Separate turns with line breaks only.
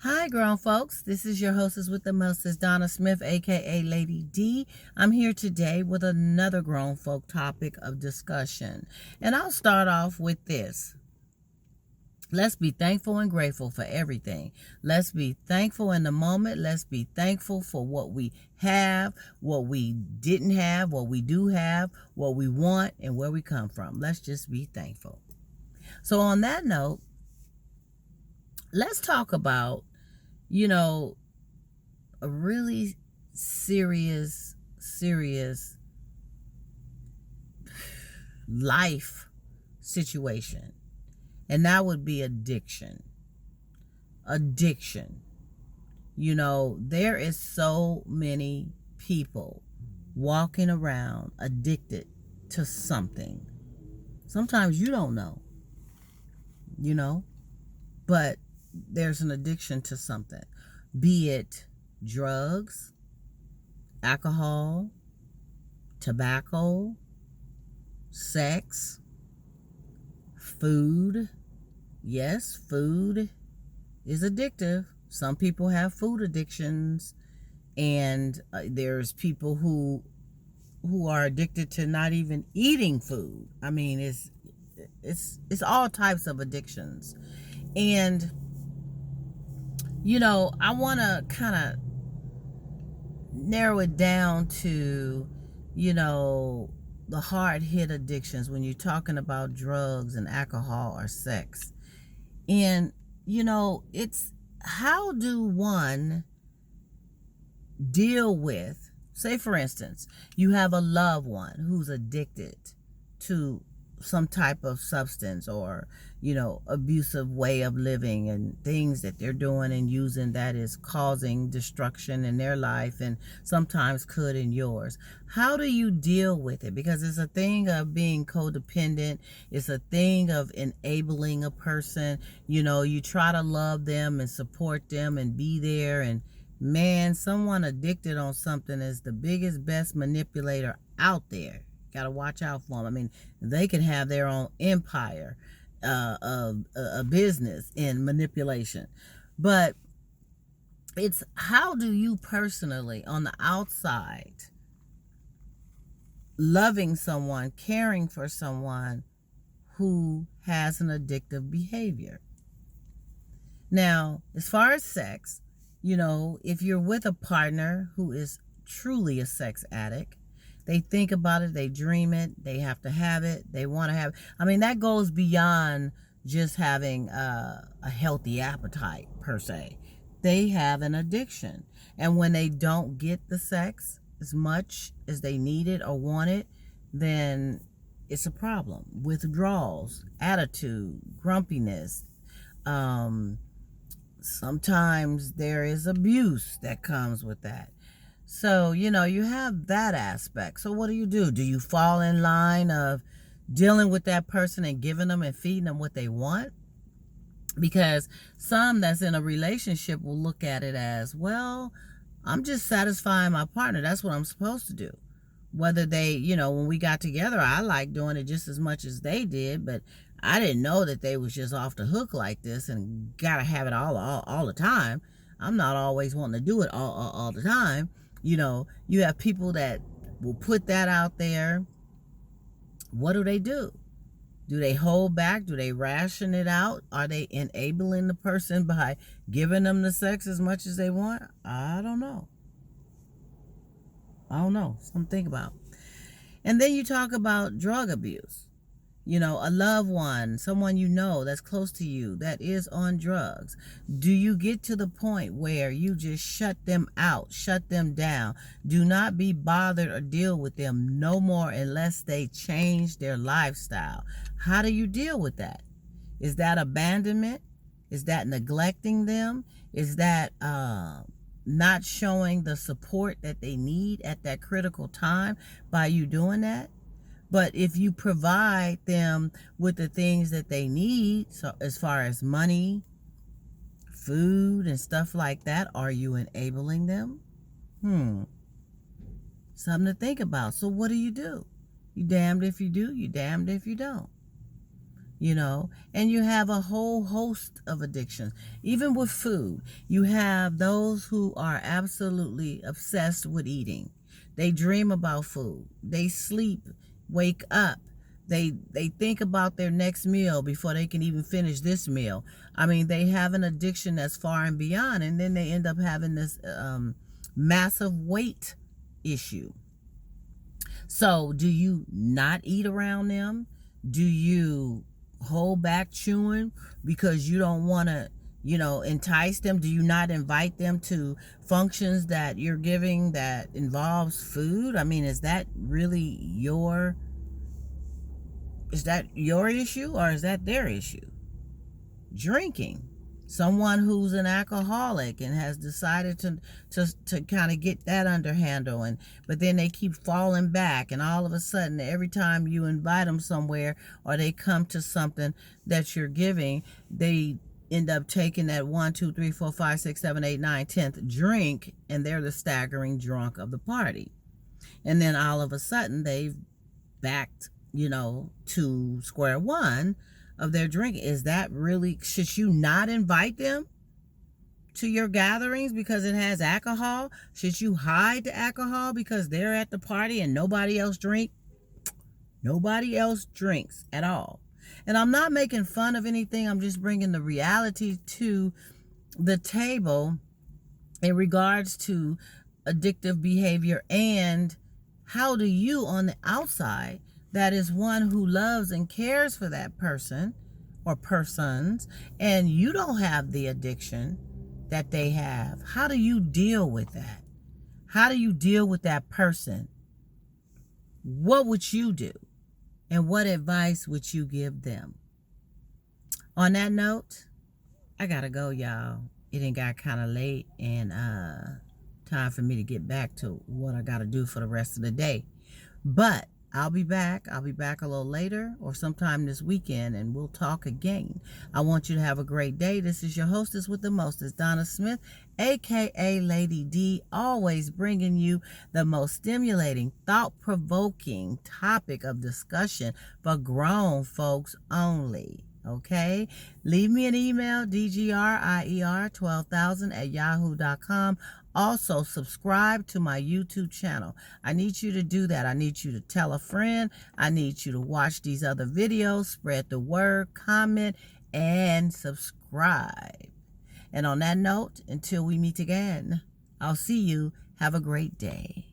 Hi, grown folks. This is your hostess with the mostest, Donna Smith, aka Lady D. I'm here today with another grown folk topic of discussion. And I'll start off with this. Let's be thankful and grateful for everything. Let's be thankful in the moment. Let's be thankful for what we have, what we didn't have, what we do have, what we want, and where we come from. Let's just be thankful. So, on that note, let's talk about a really serious life situation. And that would be addiction. Addiction. There is so many people walking around addicted to something. Sometimes you don't know, but there's an addiction to something. Be it drugs, alcohol, tobacco, sex, food. Yes, food is addictive. Some people have food addictions, and there's people who are addicted to not even eating food. I mean, it's all types of addictions. And I want to kind of narrow it down to, the hard hit addictions when you're talking about drugs and alcohol or sex. And, it's how do one deal with, say, for instance, you have a loved one who's addicted to some type of substance or abusive way of living and things that they're doing and using that is causing destruction in their life and sometimes could in yours. How do you deal with it? Because it's a thing of being codependent. It's a thing of enabling a person. You try to love them and support them and be there, and man, someone addicted on something is the biggest, best manipulator out there. Got to watch out for them. I mean, they can have their own empire of a business in manipulation. But it's how do you personally, on the outside, loving someone, caring for someone who has an addictive behavior? Now, as far as sex, if you're with a partner who is truly a sex addict, they think about it, they dream it, they have to have it, they want to have it. I mean, that goes beyond just having a healthy appetite, per se. They have an addiction. And when they don't get the sex as much as they need it or want it, then it's a problem. Withdrawals, attitude, grumpiness. Sometimes there is abuse that comes with that. So, you have that aspect. So what do? Do you fall in line of dealing with that person and giving them and feeding them what they want? Because some that's in a relationship will look at it as, well, I'm just satisfying my partner. That's what I'm supposed to do. Whether they, when we got together, I liked doing it just as much as they did, but I didn't know that they was just off the hook like this and gotta have it all the time. I'm not always wanting to do it all the time. You have people that will put that out there. What do? Do they hold back? Do they ration it out? Are they enabling the person by giving them the sex as much as they want? I don't know. Something to think about. And then you talk about drug abuse. A loved one, someone that's close to you that is on drugs. Do you get to the point where you just shut them out, shut them down? Do not be bothered or deal with them no more unless they change their lifestyle. How do you deal with that? Is that abandonment? Is that neglecting them? Is that not showing the support that they need at that critical time by you doing that? But if you provide them with the things that they need, so as far as money, food, and stuff like that, are you enabling them? Something to think about. So what do? You damned if you do, you damned if you don't. and you have a whole host of addictions. Even with food, you have those who are absolutely obsessed with eating. They dream about food. They sleep, wake up. They think about their next meal before they can even finish this meal. I mean, they have an addiction that's far and beyond, and then they end up having this massive weight issue. So do you not eat around them? Do you hold back chewing because you don't want to, entice them? Do you not invite them to functions that you're giving that involves food? I mean, is that really your issue, or is that their issue? Drinking. Someone who's an alcoholic and has decided to kind of get that under handle, but then they keep falling back, and all of a sudden, every time you invite them somewhere or they come to something that you're giving, they end up taking that 1, 2, 3, 4, 5, 6, 7, 8, 9, 10th drink, and they're the staggering drunk of the party. And then all of a sudden they've backed, to square one of their drinking. Is that really, should you not invite them to your gatherings because it has alcohol? Should you hide the alcohol because they're at the party and nobody else drinks at all? And I'm not making fun of anything. I'm just bringing the reality to the table in regards to addictive behavior, and how do you, on the outside, that is one who loves and cares for that person or persons, and you don't have the addiction that they have, how do you deal with that? How do you deal with that person? What would you do? And what advice would you give them? On that note, I gotta go, y'all. It done got kind of late, and time for me to get back to what I gotta do for the rest of the day. But I'll be back a little later or sometime this weekend, and we'll talk again. I want you to have a great day. This is your hostess with the mostest, Donna Smith, aka Lady D, always bringing you the most stimulating, thought-provoking topic of discussion for grown folks only. Okay, leave me an email, dgrier12000@yahoo.com. Also, subscribe to my YouTube channel. I need you to do that. I need you to tell a friend. I need you to watch these other videos, spread the word, comment, and subscribe. And on that note, until we meet again, I'll see you. Have a great day.